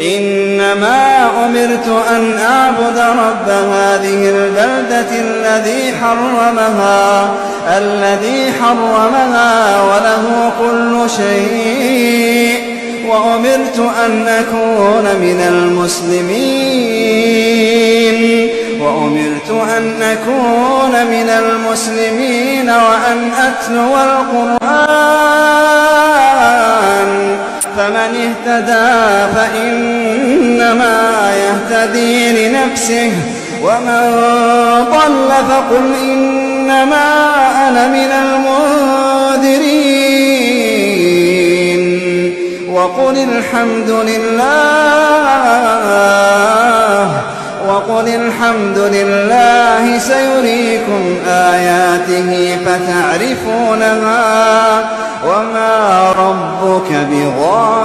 إنما أمرت أن أعبد رب هذه البلدة الذي حرمها وله كل شيء، وأمرت أن أكون من المسلمين وأن أتلو القرآن، فمن اهتدى فإنما يهتدي لنفسه، ومن ضل فقل إنما أنا من المنذرين، وقل الحمد لله سيريكم آياته فتعرفونها، وما ربك بغافل